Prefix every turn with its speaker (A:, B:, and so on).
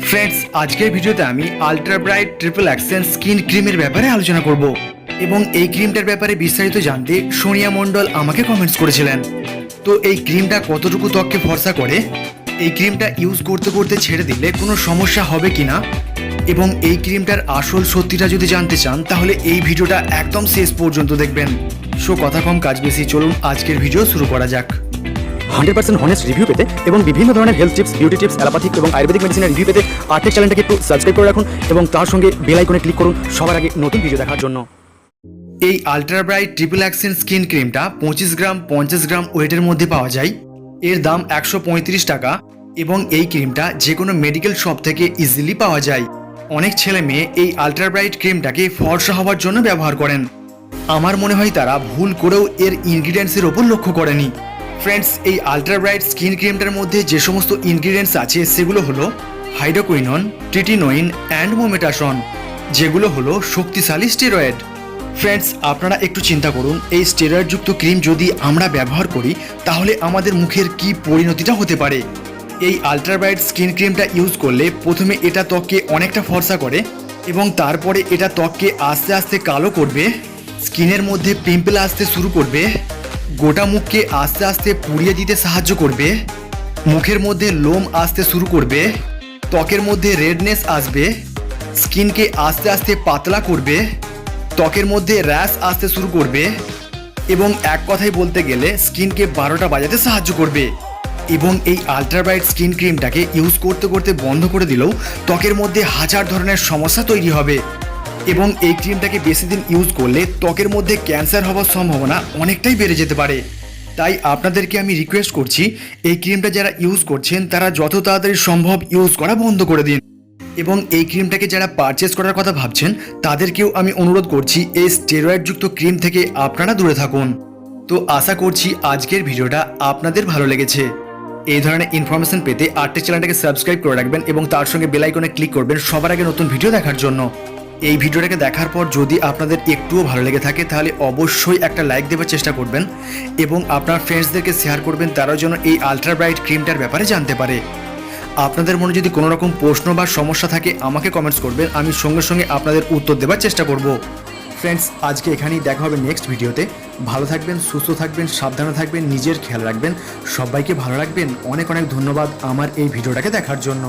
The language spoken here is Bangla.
A: ফ্রেন্ডস, আজকের ভিডিওতে আমি ultra bright triple action skin ক্রিমের ব্যাপারে আলোচনা করব এবং এই ক্রিমটার ব্যাপারে বিস্তারিত জানতে সোনিয়া মণ্ডল আমাকে কমেন্টস করেছিলেন। তো এই ক্রিমটা কতটুকু ত্বককে ফর্সা করে, এই ক্রিমটা ইউজ করতে করতে ছেড়ে দিলে কোনো সমস্যা হবে কিনা এবং এই ক্রিমটার আসল সত্যিটা যদি জানতে চান তাহলে এই ভিডিওটা একদম শেষ পর্যন্ত দেখবেন। সো কথা কম কাজ বেশি, চলুন আজকের ভিডিও শুরু করা যাক।
B: 100% হনেস্ট রিভিউ পেতে এবং বিভিন্ন ধরনের health tips, beauty tips, allopathic এবং আয়ুর্বেদিক মেডিসিনের রিভিউ পেতে আর্টেক চ্যানেলটাকে একটু সাবস্ক্রাইব করে রাখুন এবং তার সঙ্গে বেল আইকনে ক্লিক করুন সবার আগে নতুন ভিডিও দেখার জন্য।
A: এই ultra bright triple action skin ক্রিমটা 25 গ্রাম 50 গ্রাম ওয়েটের মধ্যে পাওয়া যায়। এর দাম 135 টাকা এবং এই ক্রিমটা যে কোনো মেডিকেল শপ থেকে ইজিলি পাওয়া যায়। অনেক ছেলে মেয়ে এই আল্ট্রা ব্রাইট ক্রিমটাকে ফর্সা হওয়ার জন্য ব্যবহার করেন। আমার মনে হয় তারা ভুল করেও এর ইনগ্রিডিয়েন্টসের ওপর লক্ষ্য করেনি। ফ্রেন্ডস, এই আল্ট্রা ব্রাইট স্কিন ক্রিমটার মধ্যে যে সমস্ত ইনগ্রিডিয়েন্টস আছে সেগুলো হলো হাইড্রোকুইনন, ট্রিটিনোইন অ্যান্ড মোমেটাসন, যেগুলো হলো শক্তিশালী স্টেরয়েড। ফ্রেন্ডস, আপনারা একটু চিন্তা করুন, এই স্টেরয়েডযুক্ত ক্রিম যদি আমরা ব্যবহার করি তাহলে আমাদের মুখের কি পরিণতিটা হতে পারে। এই আল্ট্রা ব্রাইট স্কিন ক্রিমটা ইউজ করলে প্রথমে এটা ত্বককে অনেকটা ফর্সা করে এবং তারপরে এটা ত্বককে আস্তে আস্তে কালো করবে, স্কিনের মধ্যে পিম্পল আসতে শুরু করবে, গোটা মুখকে আস্তে আস্তে পুড়িয়ে দিতে সাহায্য করবে, মুখের মধ্যে লোম আসতে শুরু করবে, ত্বকের মধ্যে রেডনেস আসবে, স্কিনকে আস্তে আস্তে পাতলা করবে, ত্বকের মধ্যে র্যাশ আসতে শুরু করবে এবং এক কথায় বলতে গেলে স্কিনকে 12টা বাজাতে সাহায্য করবে। এবং এই আল্ট্রা ব্রাইট স্কিন ক্রিমটাকে ইউজ করতে করতে বন্ধ করে দিলেও ত্বকের মধ্যে হাজার ধরনের সমস্যা তৈরি হবে এবং এই ক্রিমটাকে বেশি দিন ইউজ করলে ত্বকের মধ্যে ক্যান্সার হওয়ার সম্ভাবনা অনেকটাই বেড়ে যেতে পারে। তাই আপনাদেরকে আমি রিকোয়েস্ট করছি, এই ক্রিমটা যারা ইউজ করছেন তারা যত তাড়াতাড়ি সম্ভব ইউজ করা বন্ধ করে দিন এবং এই ক্রিমটাকে যারা পারচেস করার কথা ভাবছেন তাদেরকেও আমি অনুরোধ করছি এই স্টেরয়েডযুক্ত ক্রিম থেকে আপনারা দূরে থাকুন। তো আশা করছি আজকের ভিডিওটা আপনাদের ভালো লেগেছে। এই ধরনের ইনফরমেশন পেতে আর্টেক চ্যানেলটাকে সাবস্ক্রাইব করে রাখবেন এবং তার সঙ্গে বেল আইকনে ক্লিক করবেন সবার আগে নতুন ভিডিও দেখার জন্য। এই ভিডিওটাকে দেখার পর যদি আপনাদের একটুও ভালো লেগে থাকে তাহলে অবশ্যই একটা লাইক দেওয়ার চেষ্টা করবেন এবং আপনার ফ্রেন্ডসদেরকে শেয়ার করবেন, তারাও যেন এই আল্ট্রা ব্রাইট ক্রিমটার ব্যাপারে জানতে পারে। আপনাদের মনে যদি কোনো রকম প্রশ্ন বা সমস্যা থাকে আমাকে কমেন্টস করবেন, আমি সঙ্গে সঙ্গে আপনাদের উত্তর দেওয়ার চেষ্টা করব। ফ্রেন্ডস, আজকে এখানেই দেখা হবে নেক্সট ভিডিওতে। ভালো থাকবেন, সুস্থ থাকবেন, সাবধানে থাকবেন, নিজের খেয়াল রাখবেন, সবাইকে ভালো রাখবেন। অনেক অনেক ধন্যবাদ আমার এই ভিডিওটাকে দেখার জন্য।